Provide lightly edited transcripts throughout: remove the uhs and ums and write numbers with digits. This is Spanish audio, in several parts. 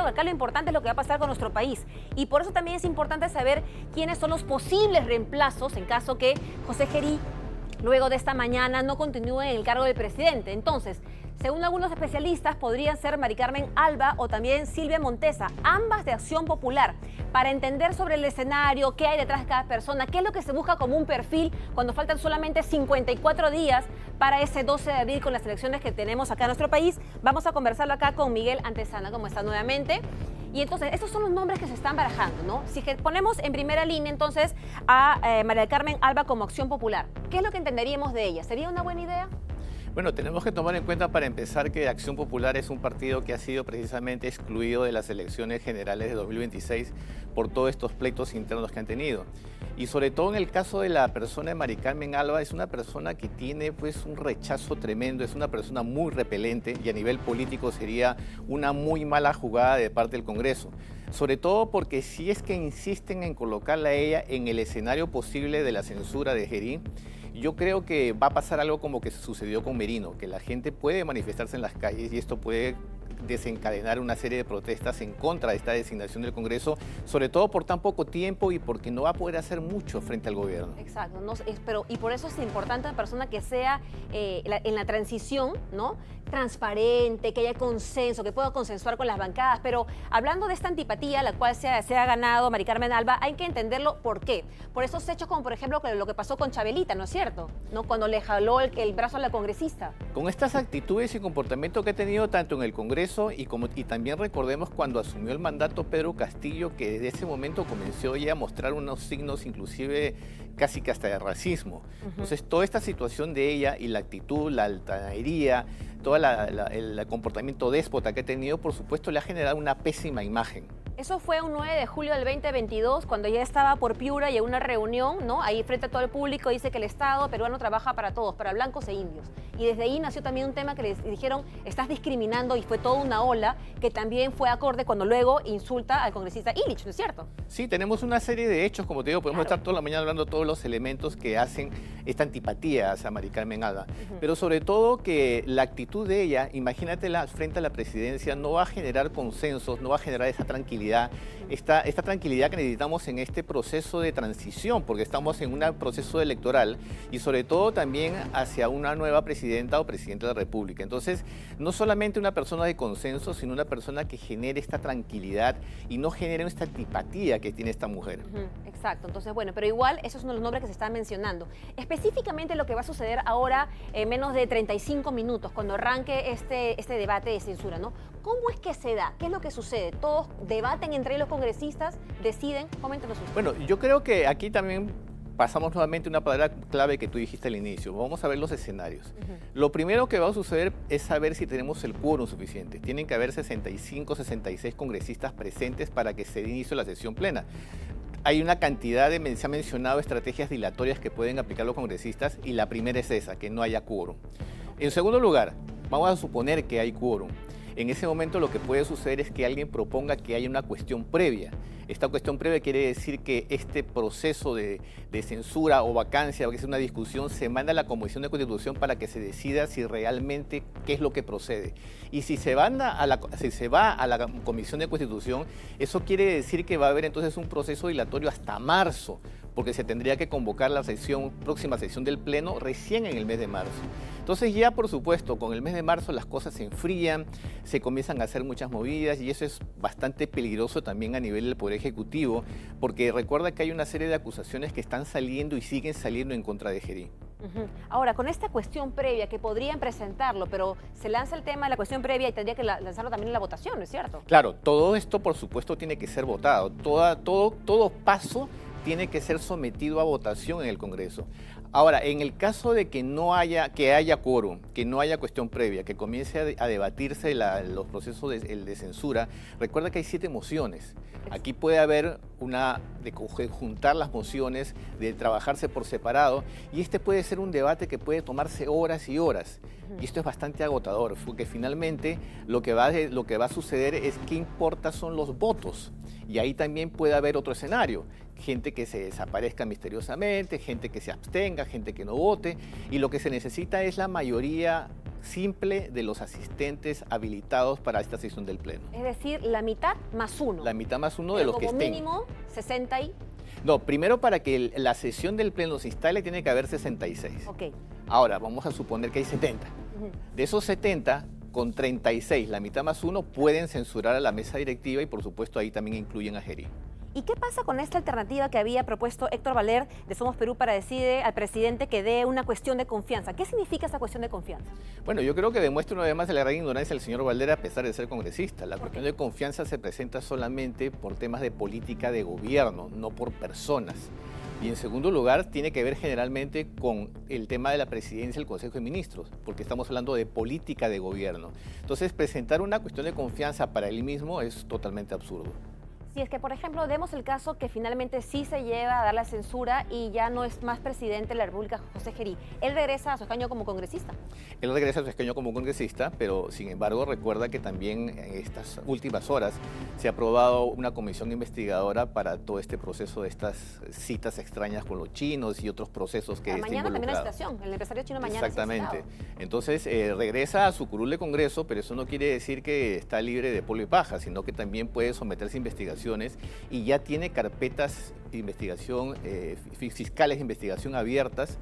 Acá lo importante es lo que va a pasar con nuestro país. Y por eso también es importante saber quiénes son los posibles reemplazos en caso que José Gerí, luego de esta mañana, no continúe en el cargo de presidente. Entonces, según algunos especialistas, podrían ser Mari Carmen Alba o también Silvia Montesa, ambas de Acción Popular, para entender sobre el escenario, qué hay detrás de cada persona, qué es lo que se busca como un perfil cuando faltan solamente 54 días para ese 12 de abril con las elecciones que tenemos acá en nuestro país. Vamos a conversarlo acá con Miguel Antezana, ¿cómo está nuevamente? Y entonces, estos son los nombres que se están barajando, ¿no? Si ponemos en primera línea, entonces, a María Carmen Alba como Acción Popular, ¿qué es lo que entenderíamos de ella? ¿Sería una buena idea? Bueno, tenemos que tomar en cuenta para empezar que Acción Popular es un partido que ha sido precisamente excluido de las elecciones generales de 2026 por todos estos pleitos internos que han tenido. Y sobre todo en el caso de la persona de Mari Carmen Alba, es una persona que tiene pues un rechazo tremendo, es una persona muy repelente y a nivel político sería una muy mala jugada de parte del Congreso. Sobre todo porque si es que insisten en colocarla a ella en el escenario posible de la censura de Gerí, yo creo que va a pasar algo como que sucedió con Merino, que la gente puede manifestarse en las calles y esto puede desencadenar una serie de protestas en contra de esta designación del Congreso, sobre todo por tan poco tiempo y porque no va a poder hacer mucho frente al gobierno. Exacto, y por eso es importante una persona que sea en la transición, ¿no?, transparente, que haya consenso, que pueda consensuar con las bancadas. Pero hablando de esta antipatía, la cual se ha ganado Mari Carmen Alba, hay que entenderlo por qué. Por esos hechos como, por ejemplo, lo que pasó con Chabelita, ¿no es cierto?, ¿no?, cuando le jaló el brazo a la congresista. Con estas actitudes y comportamiento que ha tenido tanto en el Congreso y también recordemos cuando asumió el mandato Pedro Castillo, que desde ese momento comenzó ya a mostrar unos signos inclusive casi que hasta de racismo. Entonces toda esta situación de ella y la actitud, la altanería, todo el comportamiento déspota que ha tenido, por supuesto le ha generado una pésima imagen. Eso fue un 9 de julio del 2022, cuando ella estaba por Piura y en una reunión, ¿no?, ahí frente a todo el público, dice que el Estado peruano trabaja para todos, para blancos e indios. Y desde ahí nació también un tema que les dijeron, estás discriminando, y fue toda una ola que también fue acorde cuando luego insulta al congresista Illich, ¿no es cierto? Sí, tenemos una serie de hechos, como te digo, podemos estar toda la mañana hablando de todos los elementos que hacen esta antipatía hacia Mari Carmen Alba. Pero sobre todo que la actitud de ella, imagínatela frente a la presidencia, no va a generar consensos, no va a generar esa tranquilidad, esta tranquilidad que necesitamos en este proceso de transición, porque estamos en un proceso electoral y sobre todo también hacia una nueva presidenta o presidente de la República. Entonces, no solamente una persona de consenso, sino una persona que genere esta tranquilidad y no genere esta antipatía que tiene esta mujer. Exacto, entonces bueno, pero igual esos son los nombres que se están mencionando. Específicamente lo que va a suceder ahora en menos de 35 minutos, cuando arranque este debate de censura, ¿no? ¿Cómo es que se da? ¿Qué es lo que sucede? ¿Todos debaten entre los congresistas? ¿Deciden? Coméntenos ustedes. Bueno, yo creo que aquí también pasamos nuevamente una palabra clave que tú dijiste al inicio. Vamos a ver los escenarios. Lo primero que va a suceder es saber si tenemos el quórum suficiente. Tienen que haber 65, 66 congresistas presentes para que se dé inicio a la sesión plena. Hay una cantidad se ha mencionado estrategias dilatorias que pueden aplicar los congresistas y la primera es esa, que no haya quórum. En segundo lugar, vamos a suponer que hay quórum. En ese momento lo que puede suceder es que alguien proponga que haya una cuestión previa. Esta cuestión previa quiere decir que este proceso de censura o vacancia, o que es una discusión, se manda a la Comisión de Constitución para que se decida si realmente qué es lo que procede. Y si se va a la Comisión de Constitución, eso quiere decir que va a haber entonces un proceso dilatorio hasta marzo, porque se tendría que convocar la próxima sesión del Pleno recién en el mes de marzo. Entonces ya, por supuesto, con el mes de marzo las cosas se enfrían, se comienzan a hacer muchas movidas y eso es bastante peligroso también a nivel del Poder Ejecutivo, porque recuerda que hay una serie de acusaciones que están saliendo y siguen saliendo en contra de Gerí. Ahora, con esta cuestión previa, que podrían presentarlo, pero se lanza el tema de la cuestión previa y tendría que lanzarlo también en la votación, ¿no es cierto? Claro, todo esto, por supuesto, tiene que ser votado. Todo paso tiene que ser sometido a votación en el Congreso. Ahora, en el caso de que haya quórum, que no haya cuestión previa, que comience a debatirse los procesos de censura, recuerda que hay 7 mociones. Aquí puede haber de juntar las mociones, de trabajarse por separado, y este puede ser un debate que puede tomarse horas y horas. Y esto es bastante agotador, porque finalmente lo que va a suceder es qué importa son los votos. Y ahí también puede haber otro escenario, gente que se desaparezca misteriosamente, gente que se abstenga, gente que no vote, y lo que se necesita es la mayoría simple de los asistentes habilitados para esta sesión del Pleno. Es decir, la mitad más uno. La mitad más uno de los que estén. Como mínimo 60 y... No, primero para que la sesión del Pleno se instale tiene que haber 66. Ok. Ahora, vamos a suponer que hay 70. De esos 70, con 36, la mitad más uno, pueden censurar a la mesa directiva y por supuesto ahí también incluyen a Gerí. ¿Y qué pasa con esta alternativa que había propuesto Héctor Valer de Somos Perú para decirle al presidente que dé una cuestión de confianza? ¿Qué significa esa cuestión de confianza? Bueno, yo creo que demuestra una vez más la gran ignorancia del señor Valer a pesar de ser congresista. La cuestión de confianza se presenta solamente por temas de política de gobierno, no por personas. Y en segundo lugar, tiene que ver generalmente con el tema de la presidencia del Consejo de Ministros, porque estamos hablando de política de gobierno. Entonces, presentar una cuestión de confianza para él mismo es totalmente absurdo. Si es que, por ejemplo, demos el caso que finalmente sí se lleva a dar la censura y ya no es más presidente de la República José Gerí, ¿él regresa a su escaño como congresista? Él regresa a su escaño como congresista, pero sin embargo recuerda que también en estas últimas horas se ha aprobado una comisión investigadora para todo este proceso de estas citas extrañas con los chinos y otros procesos que mañana también hay citación, el empresario chino mañana. Exactamente. Entonces regresa a su curul de Congreso, pero eso no quiere decir que está libre de polvo y paja, sino que también puede someterse a investigaciones y ya tiene carpetas de investigación, fiscales de investigación abiertas,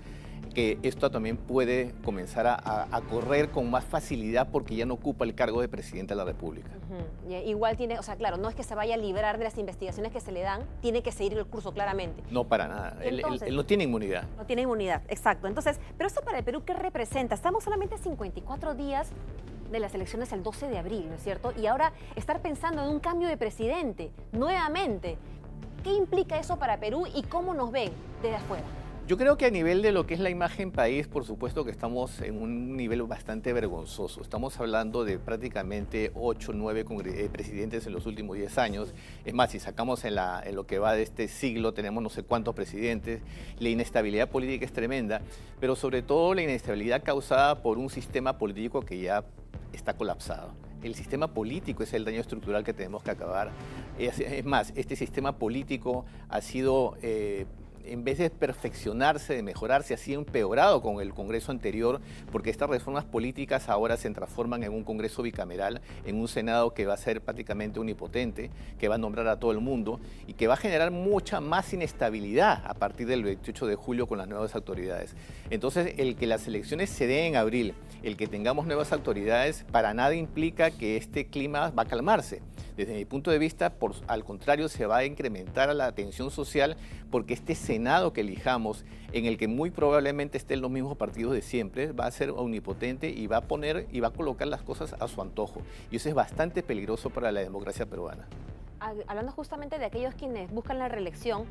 que esto también puede comenzar a correr con más facilidad porque ya no ocupa el cargo de presidente de la República. Igual tiene, o sea, claro, no es que se vaya a librar de las investigaciones que se le dan, tiene que seguir el curso claramente. No, para nada. Entonces, él no tiene inmunidad. No tiene inmunidad, exacto. Entonces, pero esto para el Perú, ¿qué representa? Estamos solamente a 54 días de las elecciones el 12 de abril, ¿no es cierto? Y ahora estar pensando en un cambio de presidente, nuevamente. ¿Qué implica eso para Perú y cómo nos ven desde afuera? Yo creo que a nivel de lo que es la imagen país, por supuesto que estamos en un nivel bastante vergonzoso. Estamos hablando de prácticamente 8 o 9 presidentes en los últimos 10 años. Es más, si sacamos en lo que va de este siglo, tenemos no sé cuántos presidentes. La inestabilidad política es tremenda, pero sobre todo la inestabilidad causada por un sistema político que ya está colapsado. El sistema político es el daño estructural que tenemos que acabar. Es más, este sistema político ha sido... en vez de perfeccionarse, de mejorarse, ha sido empeorado con el Congreso anterior, porque estas reformas políticas ahora se transforman en un Congreso bicameral, en un Senado que va a ser prácticamente omnipotente, que va a nombrar a todo el mundo y que va a generar mucha más inestabilidad a partir del 28 de julio con las nuevas autoridades. Entonces, el que las elecciones se den en abril, el que tengamos nuevas autoridades, para nada implica que este clima va a calmarse. Desde mi punto de vista, al contrario, se va a incrementar la tensión social porque este Senado que elijamos, en el que muy probablemente estén los mismos partidos de siempre, va a ser omnipotente y va a colocar las cosas a su antojo. Y eso es bastante peligroso para la democracia peruana. Hablando justamente de aquellos quienes buscan la reelección,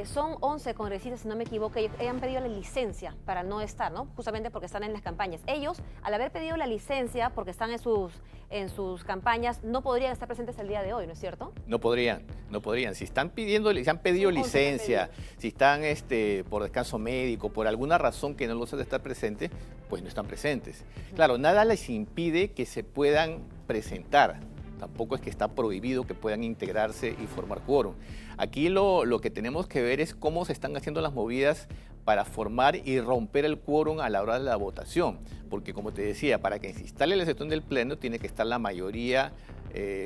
son 11 congresistas, si no me equivoco, ellos han pedido la licencia para no estar, ¿no? Justamente porque están en las campañas. Ellos, al haber pedido la licencia porque están en sus campañas, no podrían estar presentes el día de hoy, ¿no es cierto? No podrían. Si han pedido licencia, si están por descanso médico, por alguna razón que no los hace estar presentes, pues no están presentes. Claro, nada les impide que se puedan presentar. Tampoco es que está prohibido que puedan integrarse y formar quórum. Aquí lo que tenemos que ver es cómo se están haciendo las movidas para formar y romper el quórum a la hora de la votación. Porque como te decía, para que se instale la sesión del Pleno tiene que estar la mayoría,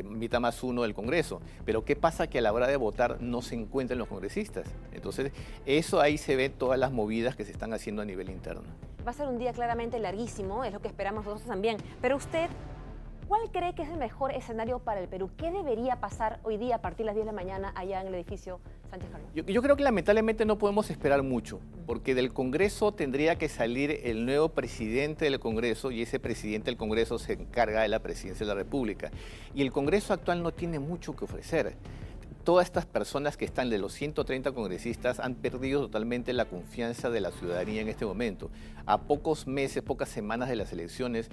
mitad más uno del Congreso. Pero ¿qué pasa? Que a la hora de votar no se encuentran los congresistas. Entonces, eso ahí se ven todas las movidas que se están haciendo a nivel interno. Va a ser un día claramente larguísimo, es lo que esperamos nosotros también. Pero usted... ¿cuál cree que es el mejor escenario para el Perú? ¿Qué debería pasar hoy día a partir de las 10 de la mañana allá en el edificio Sánchez Carlos? Yo creo que lamentablemente no podemos esperar mucho, porque del Congreso tendría que salir el nuevo presidente del Congreso y ese presidente del Congreso se encarga de la presidencia de la República. Y el Congreso actual no tiene mucho que ofrecer. Todas estas personas que están de los 130 congresistas han perdido totalmente la confianza de la ciudadanía en este momento. A pocos meses, pocas semanas de las elecciones,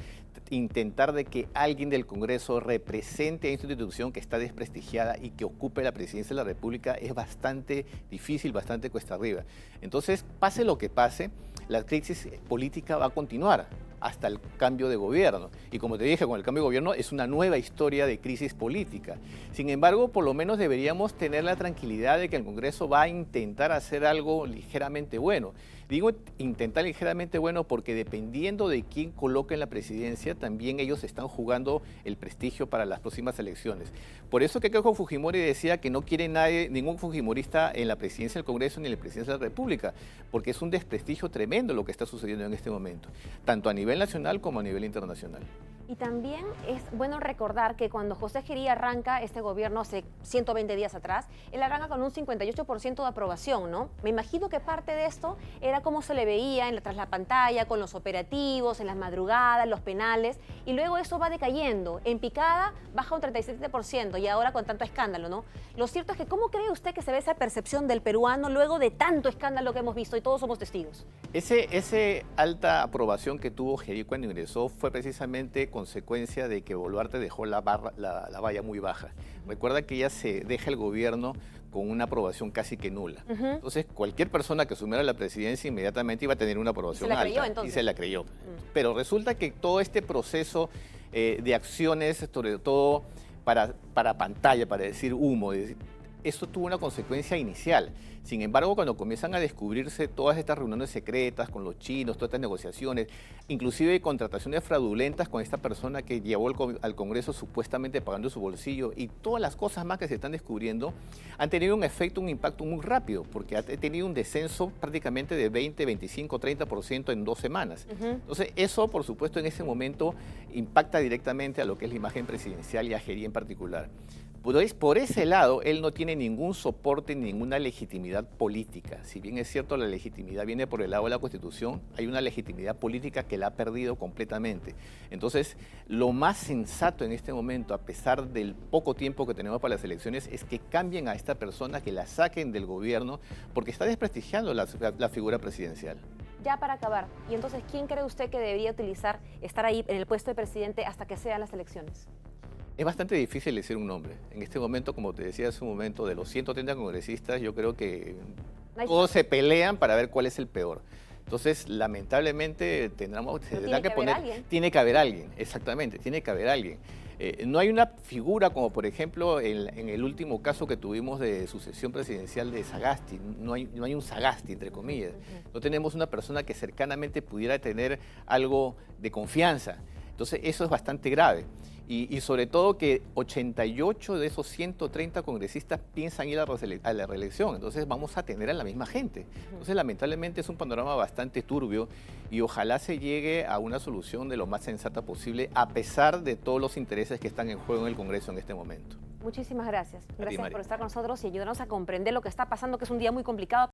intentar de que alguien del Congreso represente a esta institución que está desprestigiada y que ocupe la presidencia de la República es bastante difícil, bastante cuesta arriba. Entonces, pase lo que pase, la crisis política va a continuar hasta el cambio de gobierno. Y como te dije, con el cambio de gobierno es una nueva historia de crisis política. Sin embargo, por lo menos deberíamos tener la tranquilidad de que el Congreso va a intentar hacer algo ligeramente bueno. Digo intentar ligeramente bueno porque dependiendo de quién coloque en la presidencia, también ellos están jugando el prestigio para las próximas elecciones. Por eso que Keiko Fujimori decía que no quiere nadie, ningún fujimorista en la presidencia del Congreso ni en la presidencia de la República, porque es un desprestigio tremendo lo que está sucediendo en este momento, tanto a nivel nacional como a nivel internacional. Y también es bueno recordar que cuando José Gerí arranca este gobierno hace 120 días atrás, él arranca con un 58% de aprobación, ¿no? Me imagino que parte de esto era cómo se le veía tras la pantalla, con los operativos, en las madrugadas, los penales, y luego eso va decayendo. En picada baja un 37% y ahora con tanto escándalo, ¿no? Lo cierto es que, ¿cómo cree usted que se ve esa percepción del peruano luego de tanto escándalo que hemos visto y todos somos testigos? Ese alta aprobación que tuvo Gerí cuando ingresó fue precisamente consecuencia de que Boluarte dejó la valla muy baja. Recuerda que ella se deja el gobierno con una aprobación casi que nula. Entonces, cualquier persona que asumiera la presidencia inmediatamente iba a tener una aprobación alta. Creyó, entonces. Y se la creyó. Pero resulta que todo este proceso de acciones, sobre todo para pantalla, para decir humo, eso tuvo una consecuencia inicial. Sin embargo, cuando comienzan a descubrirse todas estas reuniones secretas con los chinos, todas estas negociaciones, inclusive contrataciones fraudulentas con esta persona que llevó al Congreso supuestamente pagando su bolsillo y todas las cosas más que se están descubriendo, han tenido un efecto, un impacto muy rápido, porque ha tenido un descenso prácticamente de 20, 25, 30% en 2 semanas. Entonces, eso, por supuesto, en ese momento impacta directamente a lo que es la imagen presidencial y a Gerí en particular. Por ese lado, él no tiene ningún soporte, ninguna legitimidad política. Si bien es cierto, la legitimidad viene por el lado de la Constitución, hay una legitimidad política que la ha perdido completamente. Entonces, lo más sensato en este momento, a pesar del poco tiempo que tenemos para las elecciones, es que cambien a esta persona, que la saquen del gobierno, porque está desprestigiando la figura presidencial. Ya para acabar, y entonces, ¿quién cree usted que debería estar ahí en el puesto de presidente hasta que sean las elecciones? Es bastante difícil decir un nombre. En este momento, como te decía hace un momento, de los 130 congresistas, yo creo que todos se pelean para ver cuál es el peor. Entonces, lamentablemente, tendrán que poner... Tiene que haber alguien, exactamente, tiene que haber alguien. No hay una figura como, por ejemplo, en el último caso que tuvimos de sucesión presidencial de Sagasti. No hay un Sagasti, entre comillas. No tenemos una persona que cercanamente pudiera tener algo de confianza. Entonces, eso es bastante grave. Y sobre todo que 88 de esos 130 congresistas piensan ir a la reelección. Entonces vamos a tener a la misma gente. Entonces lamentablemente es un panorama bastante turbio y ojalá se llegue a una solución de lo más sensata posible a pesar de todos los intereses que están en juego en el Congreso en este momento. Muchísimas gracias. Gracias por estar con nosotros y ayudarnos a comprender lo que está pasando, que es un día muy complicado.